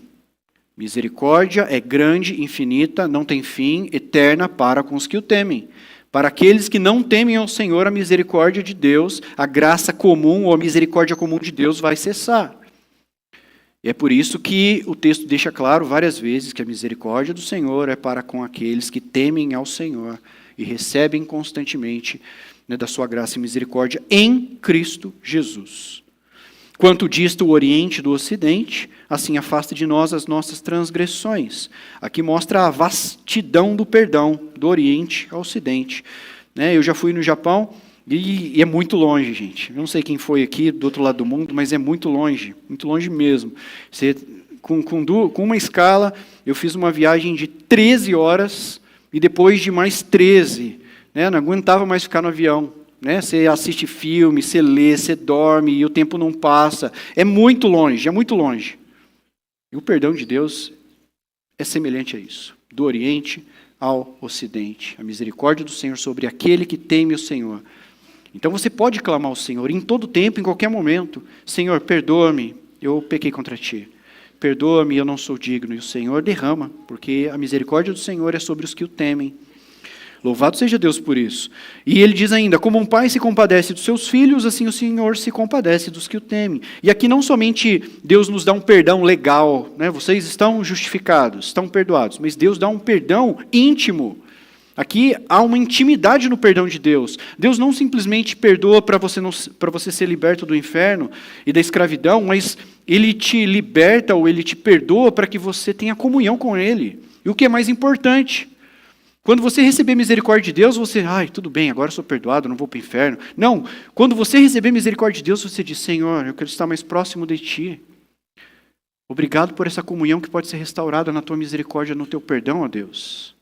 Misericórdia é grande, infinita, não tem fim, eterna para com os que o temem. Para aqueles que não temem ao Senhor, a misericórdia de Deus, a graça comum ou a misericórdia comum de Deus vai cessar. E é por isso que o texto deixa claro várias vezes que a misericórdia do Senhor é para com aqueles que temem ao Senhor e recebem constantemente da sua graça e misericórdia em Cristo Jesus. Quanto dista o Oriente do Ocidente, assim afasta de nós as nossas transgressões. Aqui mostra a vastidão do perdão do Oriente ao Ocidente. Eu já fui no Japão e é muito longe, gente. Eu não sei quem foi aqui do outro lado do mundo, mas é muito longe mesmo. Com uma escala, eu fiz uma viagem de 13 horas e depois de mais 13, não aguentava mais ficar no avião. Você assiste filme, você lê, você dorme e o tempo não passa. É muito longe, é muito longe. E o perdão de Deus é semelhante a isso. Do Oriente ao Ocidente. A misericórdia do Senhor sobre aquele que teme o Senhor. Então você pode clamar ao Senhor em todo tempo, em qualquer momento. Senhor, perdoa-me, eu pequei contra ti. Perdoa-me, eu não sou digno. E o Senhor derrama, porque a misericórdia do Senhor é sobre os que o temem. Louvado seja Deus por isso. E ele diz ainda, como um pai se compadece dos seus filhos, assim o Senhor se compadece dos que o temem. E aqui não somente Deus nos dá um perdão legal, né? Vocês estão justificados, estão perdoados, mas Deus dá um perdão íntimo. Aqui há uma intimidade no perdão de Deus. Deus não simplesmente perdoa para você ser liberto do inferno e da escravidão, mas Ele te liberta ou Ele te perdoa para que você tenha comunhão com Ele. E o que é mais importante, quando você receber misericórdia de Deus, você, tudo bem, agora eu sou perdoado, não vou para o inferno. Não, quando você receber misericórdia de Deus, você diz, Senhor, eu quero estar mais próximo de Ti. Obrigado por essa comunhão que pode ser restaurada na Tua misericórdia, no Teu perdão, ó Deus.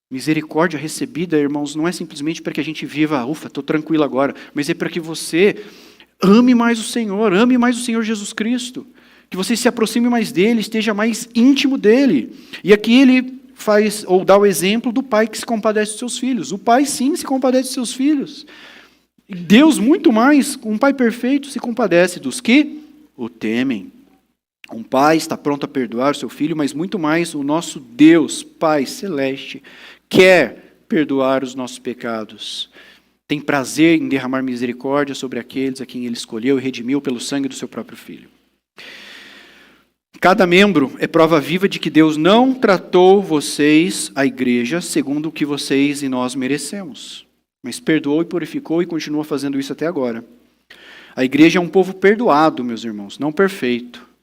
Misericórdia recebida, irmãos, não é simplesmente para que a gente viva, estou tranquilo agora, mas é para que você ame mais o Senhor Jesus Cristo. Que você se aproxime mais dele, esteja mais íntimo dele. E aqui ele faz, ou dá o exemplo do pai que se compadece dos seus filhos. O pai sim se compadece dos seus filhos. Deus muito mais, um pai perfeito, se compadece dos que o temem. Um pai está pronto a perdoar o seu filho, mas muito mais o nosso Deus, Pai Celeste, quer perdoar os nossos pecados. Tem prazer em derramar misericórdia sobre aqueles a quem Ele escolheu e redimiu pelo sangue do seu próprio Filho. Cada membro é prova viva de que Deus não tratou vocês, a igreja, segundo o que vocês e nós merecemos, mas perdoou e purificou e continua fazendo isso até agora. A igreja é um povo perdoado, meus irmãos, não perfeito.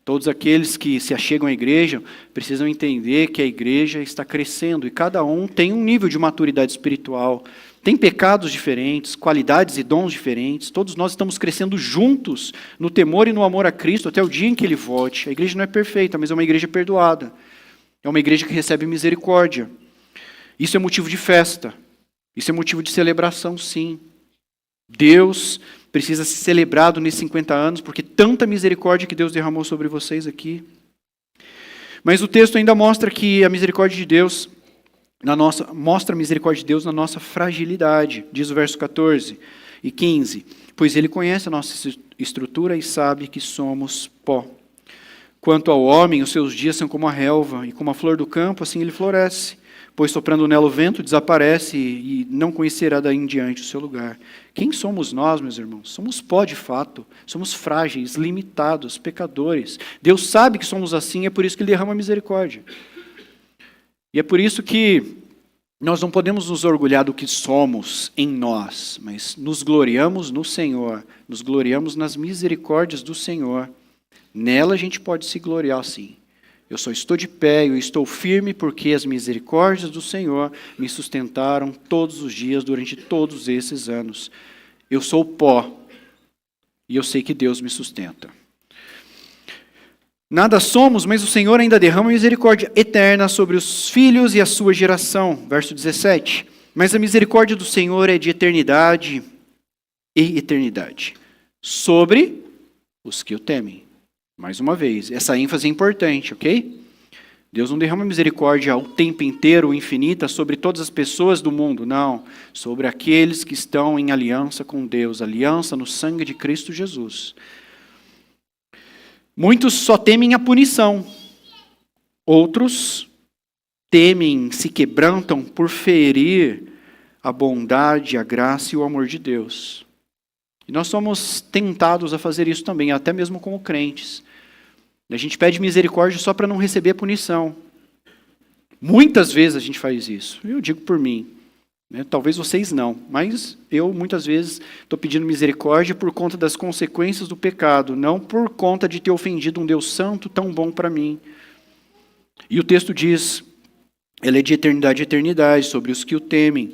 Todos aqueles que se achegam à igreja precisam entender que a igreja está crescendo e cada um tem um nível de maturidade espiritual, tem pecados diferentes, qualidades e dons diferentes. Todos nós estamos crescendo juntos no temor e no amor a Cristo até o dia em que Ele volte. A igreja não é perfeita, mas é uma igreja perdoada. É uma igreja que recebe misericórdia. Isso é motivo de festa. Isso é motivo de celebração, sim. Deus precisa ser celebrado nesses 50 anos, porque tanta misericórdia que Deus derramou sobre vocês aqui. Mas o texto ainda mostra que a misericórdia de Deus, mostra a misericórdia de Deus na nossa fragilidade. Diz o verso 14 e 15. Pois Ele conhece a nossa estrutura e sabe que somos pó. Quanto ao homem, os seus dias são como a relva, e como a flor do campo, assim ele floresce. Pois soprando nela o vento, desaparece e não conhecerá daí em diante o seu lugar. Quem somos nós, meus irmãos? Somos pó de fato, somos frágeis, limitados, pecadores. Deus sabe que somos assim, é por isso que Ele derrama misericórdia. E é por isso que nós não podemos nos orgulhar do que somos em nós, mas nos gloriamos no Senhor, nos gloriamos nas misericórdias do Senhor. Nela a gente pode se gloriar sim. Eu só estou de pé, eu estou firme porque as misericórdias do Senhor me sustentaram todos os dias durante todos esses anos. Eu sou pó e eu sei que Deus me sustenta. Nada somos, mas o Senhor ainda derrama misericórdia eterna sobre os filhos e a sua geração. Verso 17. Mas a misericórdia do Senhor é de eternidade e eternidade, sobre os que o temem. Mais uma vez, essa ênfase é importante, ok? Deus não derrama misericórdia o tempo inteiro, infinita, sobre todas as pessoas do mundo, não. Sobre aqueles que estão em aliança com Deus, aliança no sangue de Cristo Jesus. Muitos só temem a punição. Outros temem, se quebrantam por ferir a bondade, a graça e o amor de Deus. E nós somos tentados a fazer isso também, até mesmo como crentes. A gente pede misericórdia só para não receber a punição. Muitas vezes a gente faz isso. Eu digo por mim. Né? Talvez vocês não. Mas eu, muitas vezes, estou pedindo misericórdia por conta das consequências do pecado. Não por conta de ter ofendido um Deus santo tão bom para mim. E o texto diz, ela é de eternidade a eternidade, sobre os que o temem.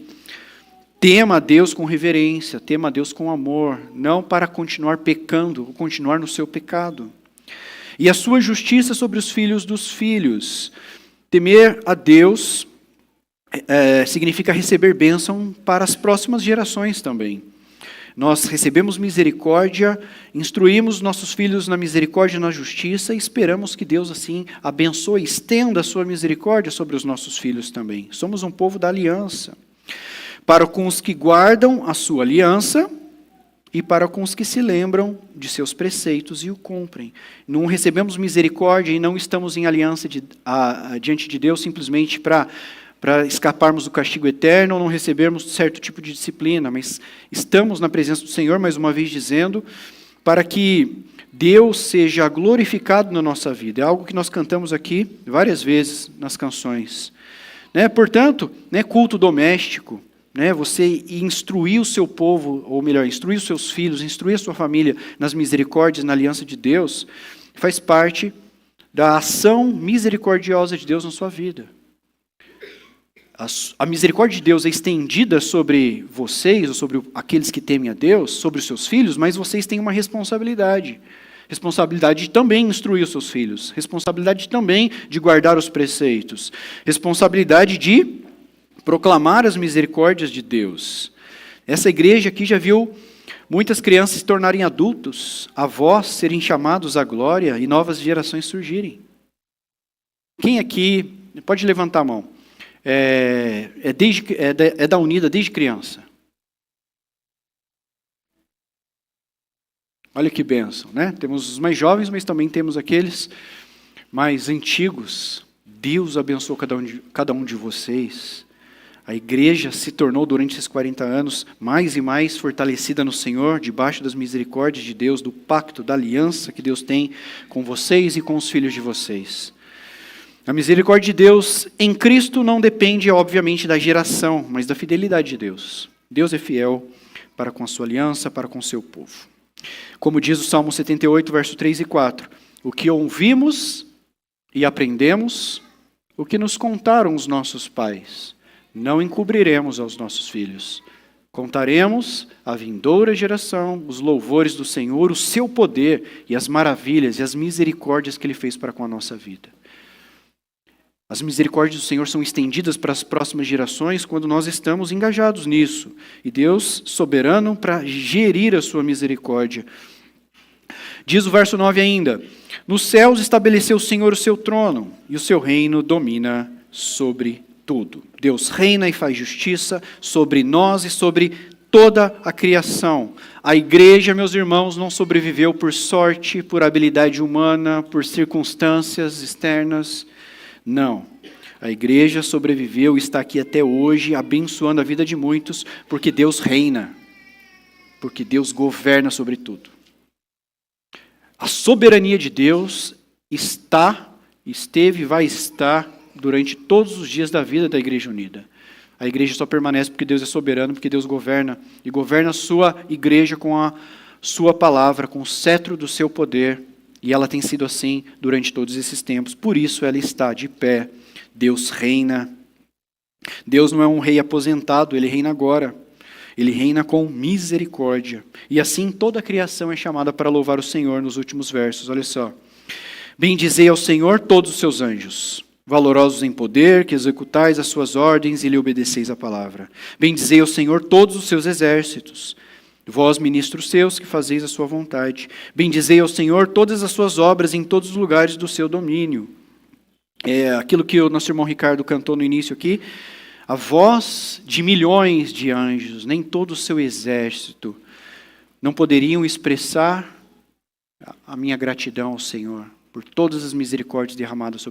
Tema a Deus com reverência, tema a Deus com amor. Não para continuar pecando, ou continuar no seu pecado. E a sua justiça sobre os filhos dos filhos. Temer a Deus significa receber bênção para as próximas gerações também. Nós recebemos misericórdia, instruímos nossos filhos na misericórdia e na justiça e esperamos que Deus assim abençoe, estenda a sua misericórdia sobre os nossos filhos também. Somos um povo da aliança. Para com os que guardam a sua aliança, e para com os que se lembram de seus preceitos e o cumprem. Não recebemos misericórdia e não estamos em aliança diante de Deus simplesmente para para escaparmos do castigo eterno ou não recebermos certo tipo de disciplina, mas estamos na presença do Senhor, mais uma vez dizendo, para que Deus seja glorificado na nossa vida. É algo que nós cantamos aqui várias vezes nas canções. Portanto, culto doméstico, você instruir o seu povo, ou melhor, instruir os seus filhos, instruir a sua família nas misericórdias, na aliança de Deus, faz parte da ação misericordiosa de Deus na sua vida. A misericórdia de Deus é estendida sobre vocês, ou sobre aqueles que temem a Deus, sobre os seus filhos, mas vocês têm uma responsabilidade. Responsabilidade de também instruir os seus filhos. Responsabilidade também de guardar os preceitos. Responsabilidade de proclamar as misericórdias de Deus. Essa igreja aqui já viu muitas crianças se tornarem adultos, avós serem chamados à glória e novas gerações surgirem. Quem aqui, pode levantar a mão, é da Unida desde criança? Olha que bênção, Temos os mais jovens, mas também temos aqueles mais antigos. Deus abençoou cada um de vocês. A igreja se tornou, durante esses 40 anos, mais e mais fortalecida no Senhor, debaixo das misericórdias de Deus, do pacto, da aliança que Deus tem com vocês e com os filhos de vocês. A misericórdia de Deus em Cristo não depende, obviamente, da geração, mas da fidelidade de Deus. Deus é fiel para com a sua aliança, para com o seu povo. Como diz o Salmo 78, verso 3 e 4, o que ouvimos e aprendemos, o que nos contaram os nossos pais, não encobriremos aos nossos filhos. Contaremos à vindoura geração os louvores do Senhor, o seu poder e as maravilhas e as misericórdias que Ele fez para com a nossa vida. As misericórdias do Senhor são estendidas para as próximas gerações quando nós estamos engajados nisso. E Deus, soberano, para gerir a sua misericórdia. Diz o verso 9 ainda, nos céus estabeleceu o Senhor o seu trono, e o seu reino domina sobre tudo. Deus reina e faz justiça sobre nós e sobre toda a criação. A igreja, meus irmãos, não sobreviveu por sorte, por habilidade humana, por circunstâncias externas. Não. A igreja sobreviveu e está aqui até hoje, abençoando a vida de muitos, porque Deus reina, porque Deus governa sobre tudo. A soberania de Deus esteve e vai estar durante todos os dias da vida da Igreja Unida. A igreja só permanece porque Deus é soberano, porque Deus governa, e governa a sua igreja com a sua palavra, com o cetro do seu poder, e ela tem sido assim durante todos esses tempos. Por isso ela está de pé. Deus reina. Deus não é um rei aposentado, Ele reina agora. Ele reina com misericórdia. E assim toda a criação é chamada para louvar o Senhor nos últimos versos. Olha só. Bendizei ao Senhor todos os seus anjos, valorosos em poder, que executais as suas ordens e lhe obedeceis a palavra. Bendizei ao Senhor todos os seus exércitos, vós, ministros seus, que fazeis a sua vontade. Bendizei ao Senhor todas as suas obras em todos os lugares do seu domínio. Aquilo que o nosso irmão Ricardo cantou no início aqui, a voz de milhões de anjos, nem todo o seu exército, não poderiam expressar a minha gratidão ao Senhor por todas as misericórdias derramadas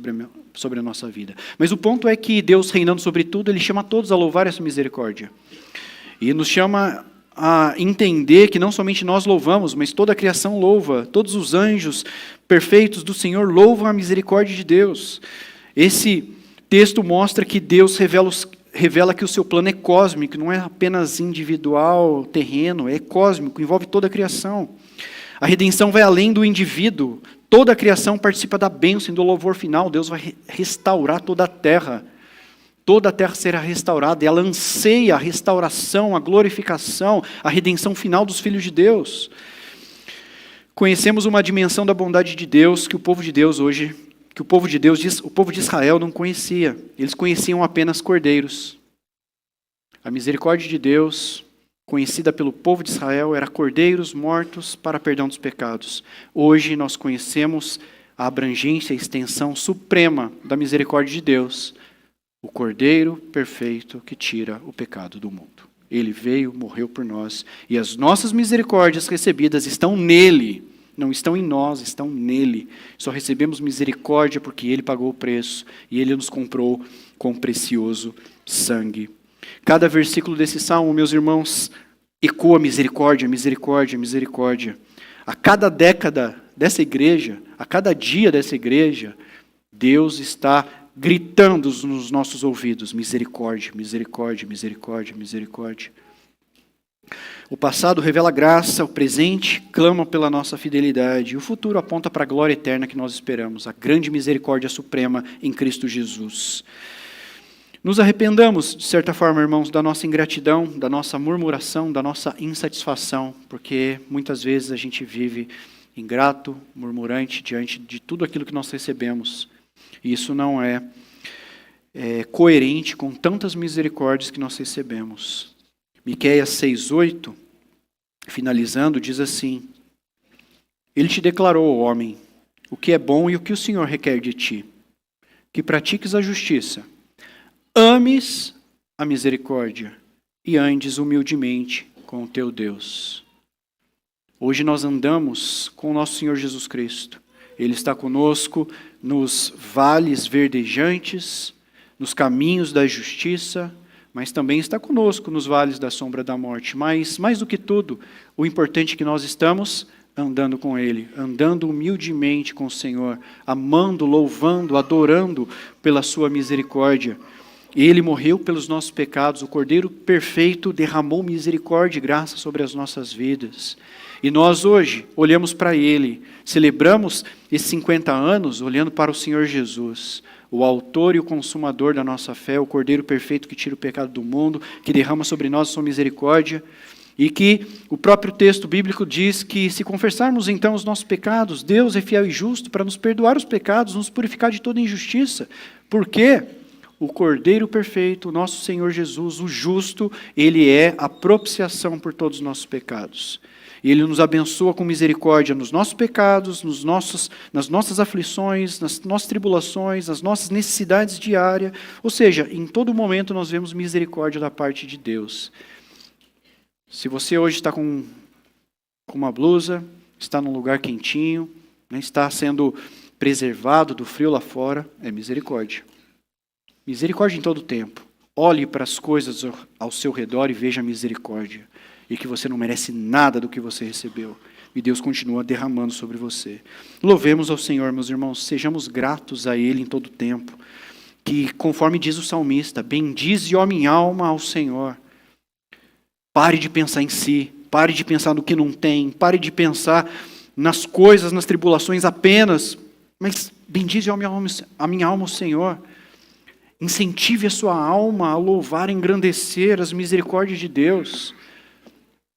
sobre a nossa vida. Mas o ponto é que Deus, reinando sobre tudo, Ele chama todos a louvar essa misericórdia. E nos chama a entender que não somente nós louvamos, mas toda a criação louva, todos os anjos perfeitos do Senhor louvam a misericórdia de Deus. Esse texto mostra que Deus revela que o seu plano é cósmico, não é apenas individual, terreno, é cósmico, envolve toda a criação. A redenção vai além do indivíduo, toda a criação participa da bênção e do louvor final. Deus vai restaurar toda a terra. Toda a terra será restaurada, e ela anseia a restauração, a glorificação, a redenção final dos filhos de Deus. Conhecemos uma dimensão da bondade de Deus que o povo de Deus hoje, o povo de Israel não conhecia. Eles conheciam apenas cordeiros. A misericórdia de Deus, conhecida pelo povo de Israel, era cordeiros mortos para perdão dos pecados. Hoje nós conhecemos a abrangência e extensão suprema da misericórdia de Deus, o Cordeiro perfeito que tira o pecado do mundo. Ele veio, morreu por nós, e as nossas misericórdias recebidas estão nele, Não estão em nós, estão nele. Só recebemos misericórdia porque ele pagou o preço e ele nos comprou com precioso sangue. Cada versículo desse salmo, meus irmãos, ecoa misericórdia, misericórdia, misericórdia. A cada década dessa igreja, a cada dia dessa igreja, Deus está gritando nos nossos ouvidos: misericórdia, misericórdia, misericórdia, misericórdia. O passado revela graça, o presente clama pela nossa fidelidade, e o futuro aponta para a glória eterna que nós esperamos, a grande misericórdia suprema em Cristo Jesus. Nos arrependamos, de certa forma, irmãos, da nossa ingratidão, da nossa murmuração, da nossa insatisfação, porque muitas vezes a gente vive ingrato, murmurante diante de tudo aquilo que nós recebemos. E isso não é coerente com tantas misericórdias que nós recebemos. Miqueias 6:8, finalizando, diz assim: Ele te declarou, homem, o que é bom e o que o Senhor requer de ti, que pratiques a justiça, ames a misericórdia e andes humildemente com o teu Deus. Hoje nós andamos com o nosso Senhor Jesus Cristo. Ele está conosco nos vales verdejantes, nos caminhos da justiça, mas também está conosco nos vales da sombra da morte. Mas, mais do que tudo, o importante é que nós estamos andando com Ele, andando humildemente com o Senhor, amando, louvando, adorando pela sua misericórdia. Ele morreu pelos nossos pecados, o Cordeiro perfeito derramou misericórdia e graça sobre as nossas vidas. E nós hoje olhamos para Ele, celebramos esses 50 anos olhando para o Senhor Jesus, o autor e o consumador da nossa fé, o Cordeiro perfeito que tira o pecado do mundo, que derrama sobre nós a sua misericórdia, e que o próprio texto bíblico diz que se confessarmos então os nossos pecados, Deus é fiel e justo para nos perdoar os pecados, nos purificar de toda injustiça. Por quê? O Cordeiro perfeito, o nosso Senhor Jesus, o justo, Ele é a propiciação por todos os nossos pecados. Ele nos abençoa com misericórdia nos nossos pecados, nas nossas aflições, nas nossas tribulações, nas nossas necessidades diárias. Ou seja, em todo momento nós vemos misericórdia da parte de Deus. Se você hoje está com uma blusa, está num lugar quentinho, está sendo preservado do frio lá fora, é misericórdia. Misericórdia em todo tempo. Olhe para as coisas ao seu redor e veja a misericórdia. E que você não merece nada do que você recebeu. E Deus continua derramando sobre você. Louvemos ao Senhor, meus irmãos. Sejamos gratos a Ele em todo tempo. Que, conforme diz o salmista, bendize, ó minha alma, ao Senhor. Pare de pensar em si. Pare de pensar no que não tem. Pare de pensar nas coisas, nas tribulações apenas. Mas bendize, ó a minha alma, ao Senhor. Incentive a sua alma a louvar e engrandecer as misericórdias de Deus.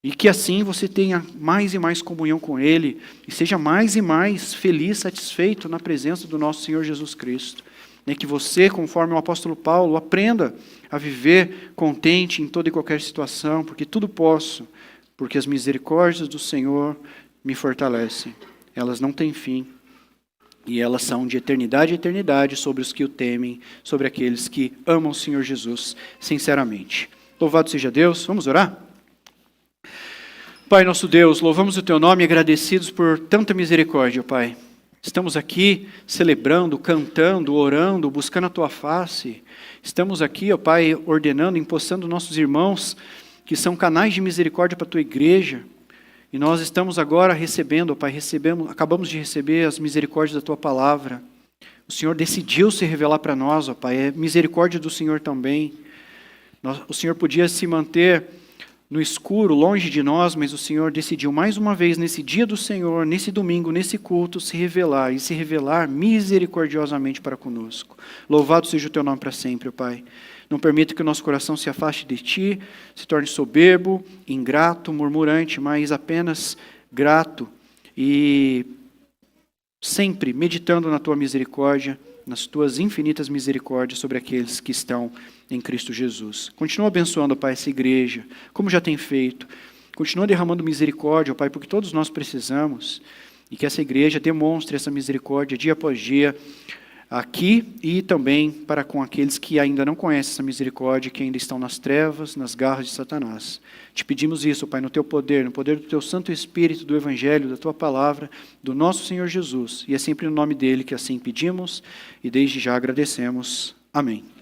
E que assim você tenha mais e mais comunhão com Ele e seja mais e mais feliz, satisfeito na presença do nosso Senhor Jesus Cristo. Que você, conforme o apóstolo Paulo, aprenda a viver contente em toda e qualquer situação, porque tudo posso, porque as misericórdias do Senhor me fortalecem. Elas não têm fim. E elas são de eternidade a eternidade sobre os que o temem, sobre aqueles que amam o Senhor Jesus sinceramente. Louvado seja Deus. Vamos orar? Pai nosso Deus, louvamos o Teu nome e agradecidos por tanta misericórdia, Pai. Estamos aqui celebrando, cantando, orando, buscando a Tua face. Estamos aqui, ó Pai, ordenando, impostando nossos irmãos que são canais de misericórdia para a Tua igreja. E nós estamos agora recebendo, ó Pai, acabamos de receber as misericórdias da Tua palavra. O Senhor decidiu se revelar para nós, ó Pai, é misericórdia do Senhor também. O Senhor podia se manter no escuro, longe de nós, mas o Senhor decidiu mais uma vez, nesse dia do Senhor, nesse domingo, nesse culto, se revelar, e se revelar misericordiosamente para conosco. Louvado seja o Teu nome para sempre, ó Pai. Não permita que o nosso coração se afaste de Ti, se torne soberbo, ingrato, murmurante, mas apenas grato e sempre meditando na Tua misericórdia, nas Tuas infinitas misericórdias sobre aqueles que estão em Cristo Jesus. Continua abençoando, ó Pai, essa igreja, como já tem feito. Continua derramando misericórdia, ó Pai, porque todos nós precisamos. E que essa igreja demonstre essa misericórdia dia após dia, aqui e também para com aqueles que ainda não conhecem essa misericórdia, que ainda estão nas trevas, nas garras de Satanás. Te pedimos isso, Pai, no Teu poder, no poder do Teu Santo Espírito, do Evangelho, da Tua Palavra, do nosso Senhor Jesus. E é sempre no nome dEle que assim pedimos e desde já agradecemos. Amém.